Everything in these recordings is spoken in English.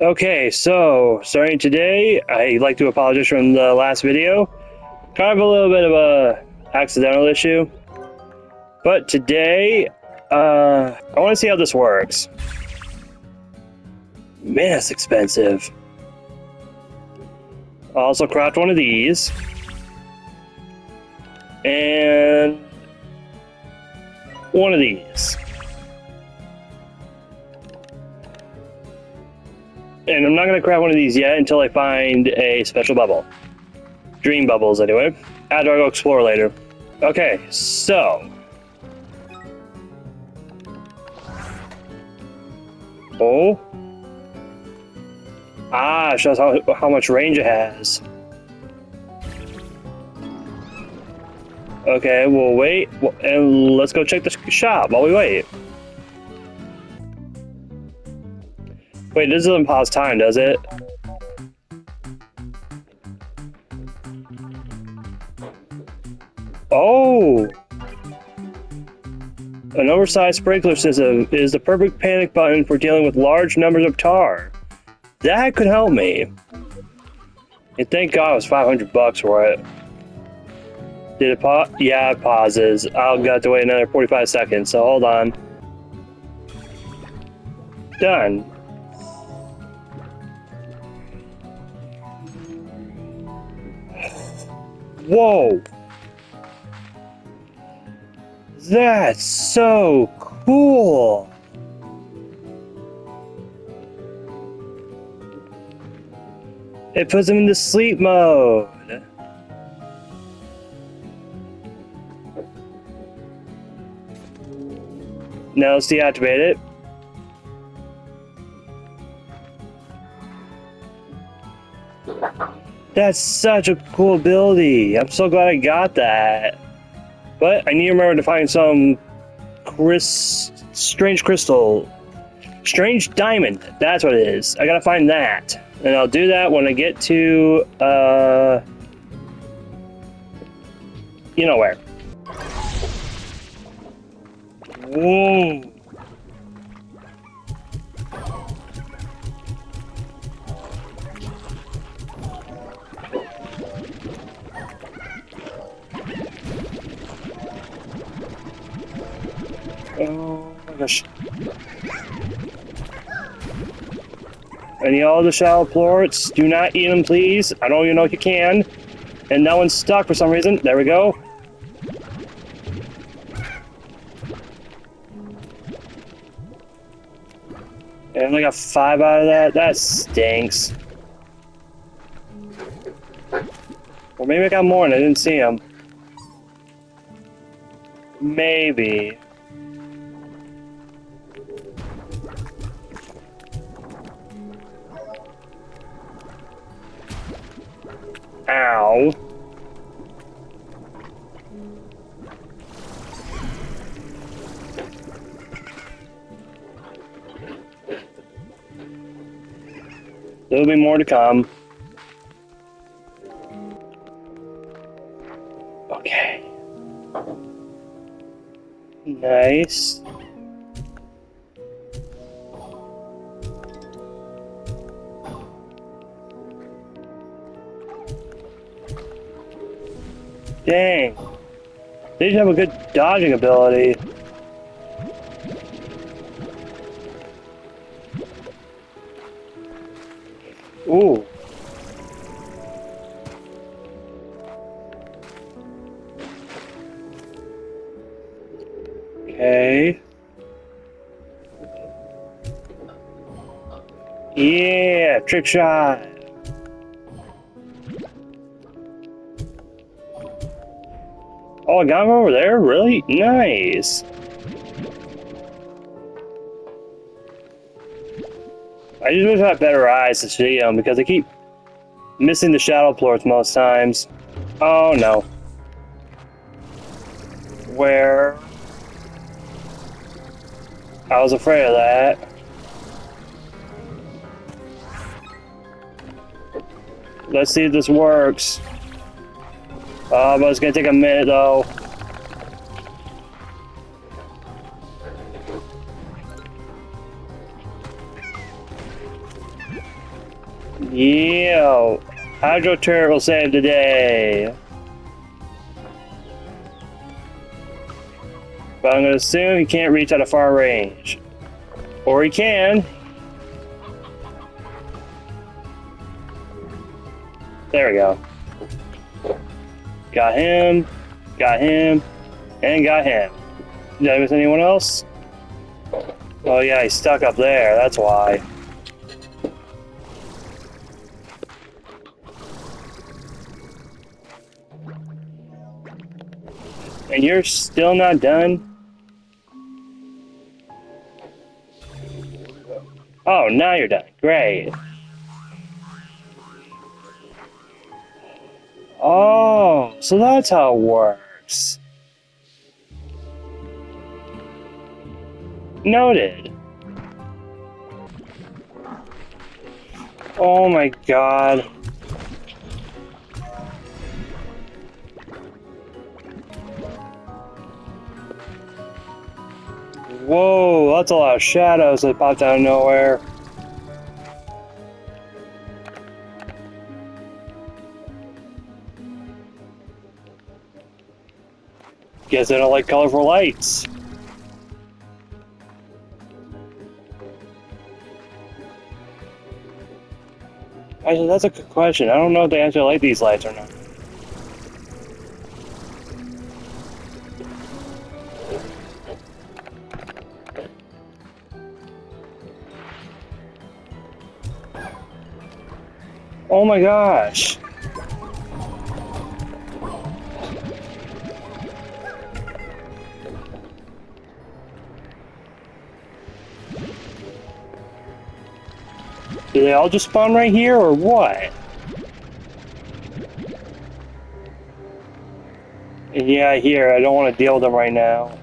Okay, so starting today, I'd like to apologize from the last video. Kind of a little bit of a accidental issue. But today, I want to see how this works. Man, it's expensive. I'll also craft one of these. And one of these. And I'm not going to craft one of these yet until I find a special bubble. Dream bubbles, anyway. After I go explore later. Okay, so. Oh. Ah, shows how much range it has. Okay, we'll wait. And let's go check the shop while we wait. Wait, this doesn't pause time, does it? Oh! An oversized sprinkler system is the perfect panic button for dealing with large numbers of tar. That could help me. And thank God it was $500 for it. Did it pause? Yeah, it pauses. I'll have to wait another 45 seconds, so hold on. Done. Whoa! That's so cool! It puts him into sleep mode. Now let's deactivate it. That's such a cool ability. I'm so glad I got that. But I need to remember to find some strange crystal. Strange diamond. That's what it is. I gotta find that. And I'll do that when I get to, you know where. Whoa. Oh my gosh. And all the shallow plorts, do not eat them, please. I don't even know if you can. And that one's stuck for some reason. There we go. And I only got 5 out of that. That stinks. Or maybe I got more and I didn't see them. Maybe. Ow. There'll be more to come. Okay. Nice. Dang. They just have a good dodging ability. Ooh. Okay. Yeah, trick shot. Oh, I got him over there? Really? Nice. I just wish I had better eyes to see them because I keep missing the shadow plorts most times. Oh no. Where? I was afraid of that. Let's see if this works. But it's gonna take a minute though. Yeah, Hydro Turret will save the day. But I'm gonna assume he can't reach out of far range. Or he can. There we go. Got him, and got him. Did I miss anyone else? Oh yeah, he's stuck up there, that's why. And you're still not done? Oh, now you're done. Great. Oh, so that's how it works. Noted. Oh my god. Whoa, that's a lot of shadows that popped out of nowhere. Guess I don't like colorful lights. Actually, that's a good question. I don't know if they actually like these lights or not. Oh my gosh. Do they all just spawn right here or what? Yeah, here. I don't want to deal with them right now.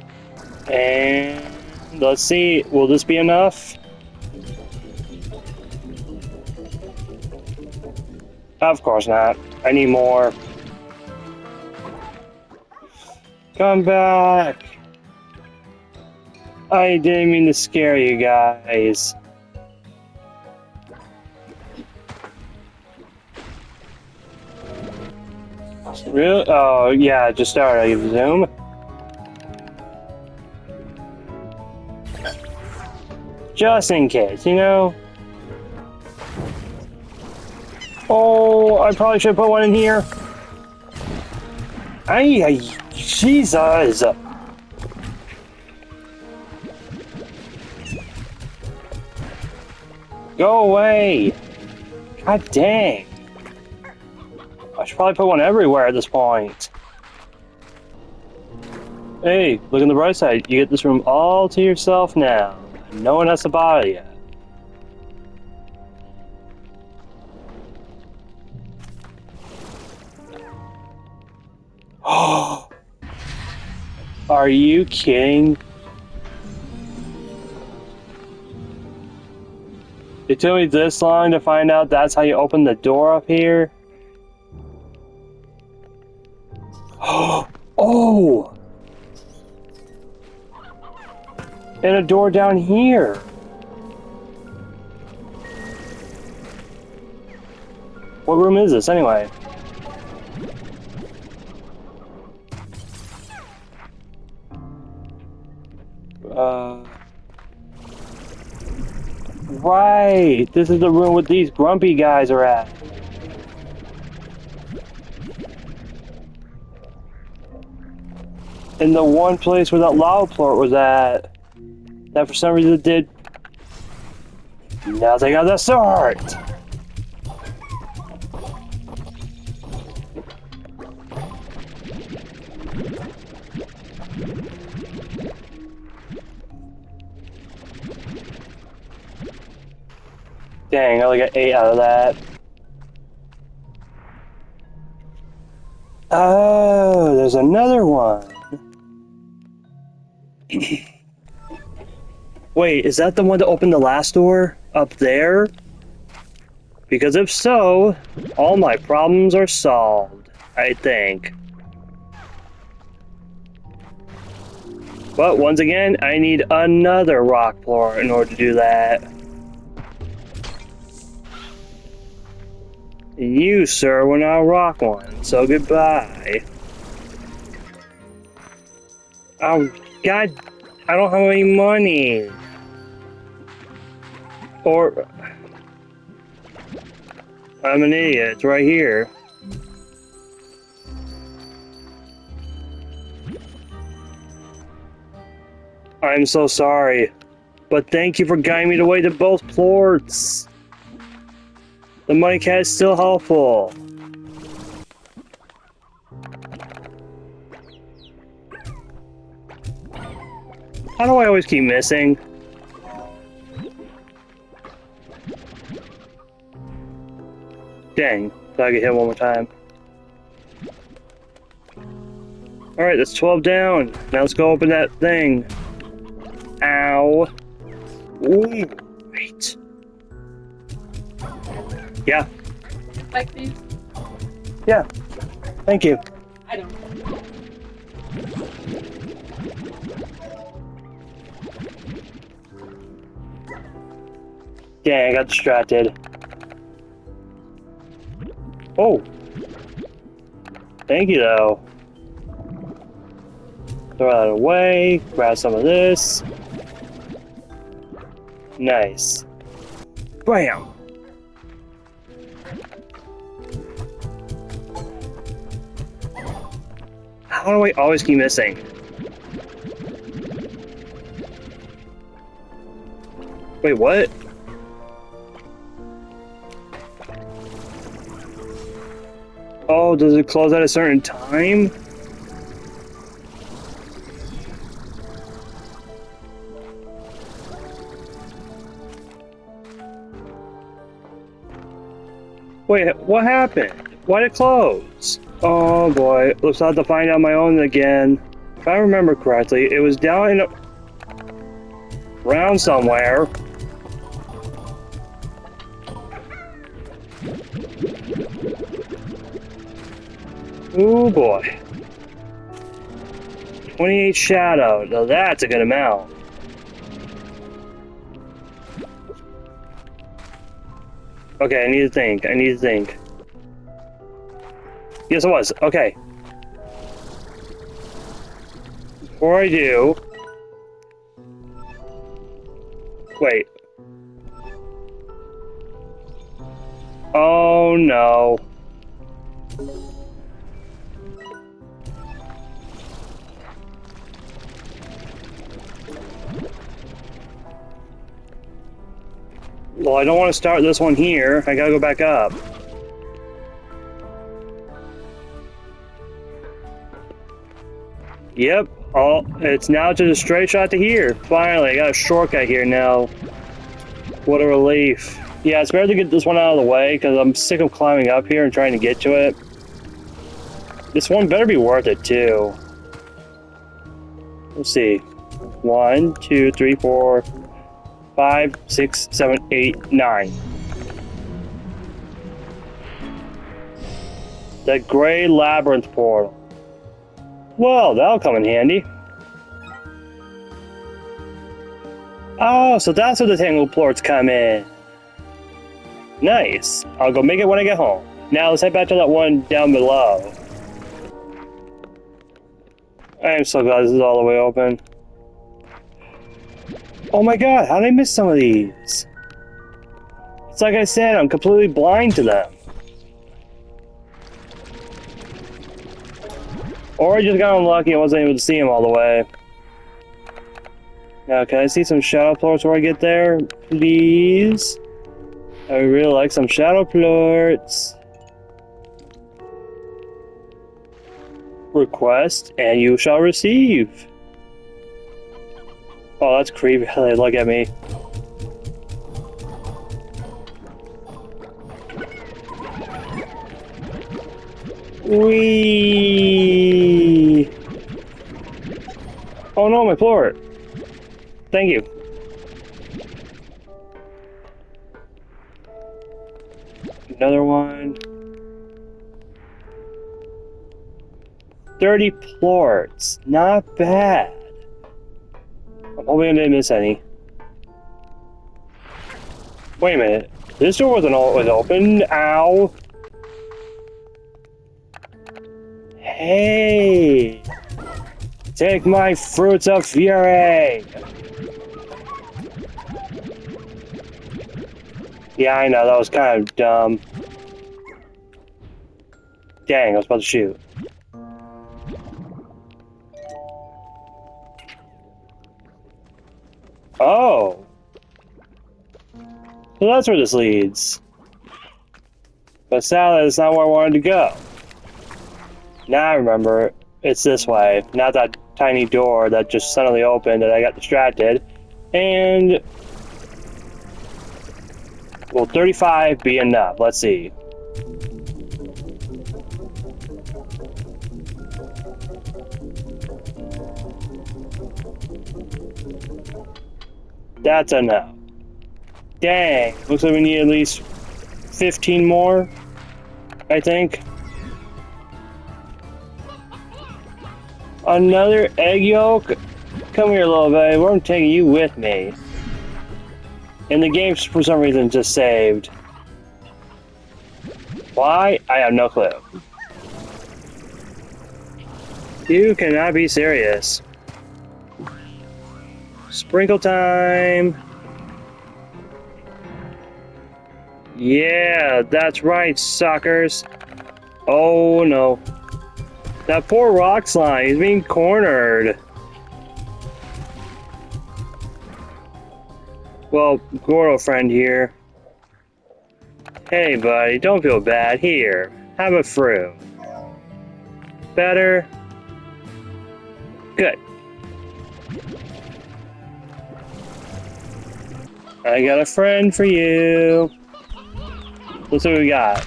And let's see. Will this be enough? Of course not. I need more. Come back. I didn't mean to scare you guys. Really? Oh, yeah, just started, I presume. Just in case, you know? Oh, I probably should put one in here. Jesus. Go away. God dang. I should probably put one everywhere at this point. Hey, look on the bright side. You get this room all to yourself now. No one has to bother you. Oh, are you kidding? It took me this long to find out that's how you open the door up here? Oh! And a door down here. What room is this anyway? Right! This is the room where these grumpy guys are at. And the one place where that lava plort was at. That for some reason did nothing of the sort! Dang, I only got 8 out of that. Oh, there's another one. Wait, is that the one that opened the last door? Up there? Because if so, all my problems are solved, I think. But once again, I need another rock floor in order to do that. You, sir, will not rock one, so goodbye. Oh, God, I don't have any money. Or... I'm an idiot, it's right here. I'm so sorry, but thank you for guiding me the way to both ports. The money cat is still helpful. How do I always keep missing? Dang, thought I could hit one more time. Alright, that's 12 down. Now let's go open that thing. Ow. Ooh, right. Yeah. Like these? Yeah. Thank you. I don't. Dang, I got distracted. Oh. Thank you, though. Throw that away. Grab some of this. Nice. Bam! How do I always keep missing? Wait, what? Oh, does it close at a certain time? Wait, what happened? Why did it close? Oh boy, looks like I have to find out my own again. If I remember correctly, it was down in a... around somewhere. Oh boy. 28 shadow. Now that's a good amount. Okay, I need to think. I need to think. Yes, it was. Okay. Before I do... Wait. Oh, no. Well, I don't want to start this one here. I gotta go back up. Yep. Oh, it's now just a straight shot to here. Finally, I got a shortcut here now. What a relief. Yeah, it's better to get this one out of the way, because I'm sick of climbing up here and trying to get to it. This one better be worth it, too. Let's see. 1, 2, 3, 4... 5, 6, 7, 8, 9. The Gray Labyrinth portal. Well, that'll come in handy. Oh, so that's where the tangled plorts come in. Nice. I'll go make it when I get home. Now let's head back to that one down below. I am so glad this is all the way open. Oh my god, how did I miss some of these? It's like I said, I'm completely blind to them. Or I just got unlucky and wasn't able to see them all the way. Now, can I see some shadow plorts before I get there? Please? I would really like some shadow plorts. Request, and you shall receive. Oh, that's creepy how they look at me. Whee! Oh no, my plort. Thank you. Another one. 30 plorts. Not bad. I'm hoping I didn't miss any. Wait a minute. This door wasn't always open. Ow. Hey! Take my fruits of fury! Yeah, I know, that was kind of dumb. Dang, I was about to shoot. Oh! So that's where this leads. But sadly, that's not where I wanted to go. Now I remember, it's this way. Not that tiny door that just suddenly opened and I got distracted. And... will 35 be enough? Let's see. That's enough. Dang, looks like we need at least 15 more, I think. Another egg yolk? Come here, little babe. I'm taking you with me. And the game, for some reason, just saved. Why? I have no clue. You cannot be serious. Sprinkle time. Yeah, that's right, suckers. Oh no. That poor rock slime, he's being cornered. Well, Gordo friend here. Hey buddy, don't feel bad. Here, have a fruit. Better? Good. I got a friend for you. Let's see what we got.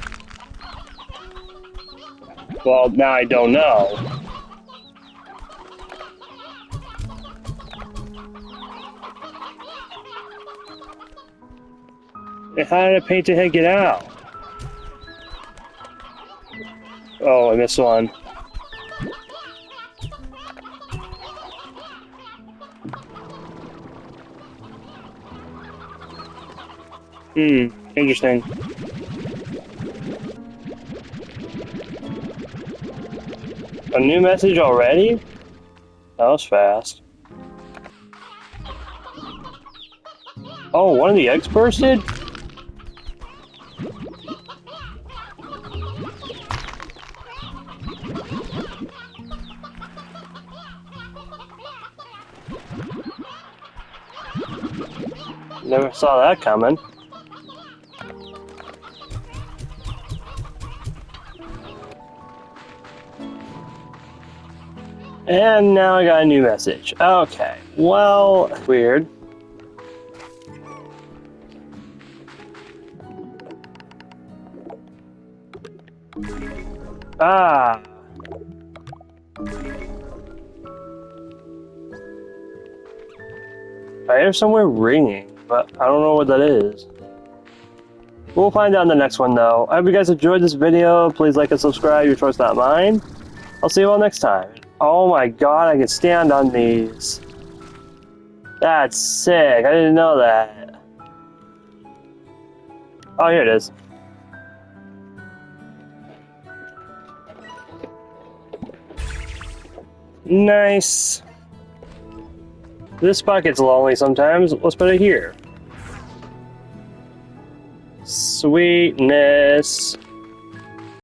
Well, now I don't know. How did a painted head get out? Oh, I missed one. Interesting. A new message already? That was fast. Oh, one of the eggs bursted? Never saw that coming. And now I got a new message. Okay, well, weird. Ah. I hear somewhere ringing, but I don't know what that is. We'll find out in the next one, though. I hope you guys enjoyed this video. Please like and subscribe. Your choice, not mine. I'll see you all next time. Oh my god, I can stand on these. That's sick. I didn't know that. Oh, here it is. Nice. This spot gets lonely sometimes. Let's put it here. Sweetness.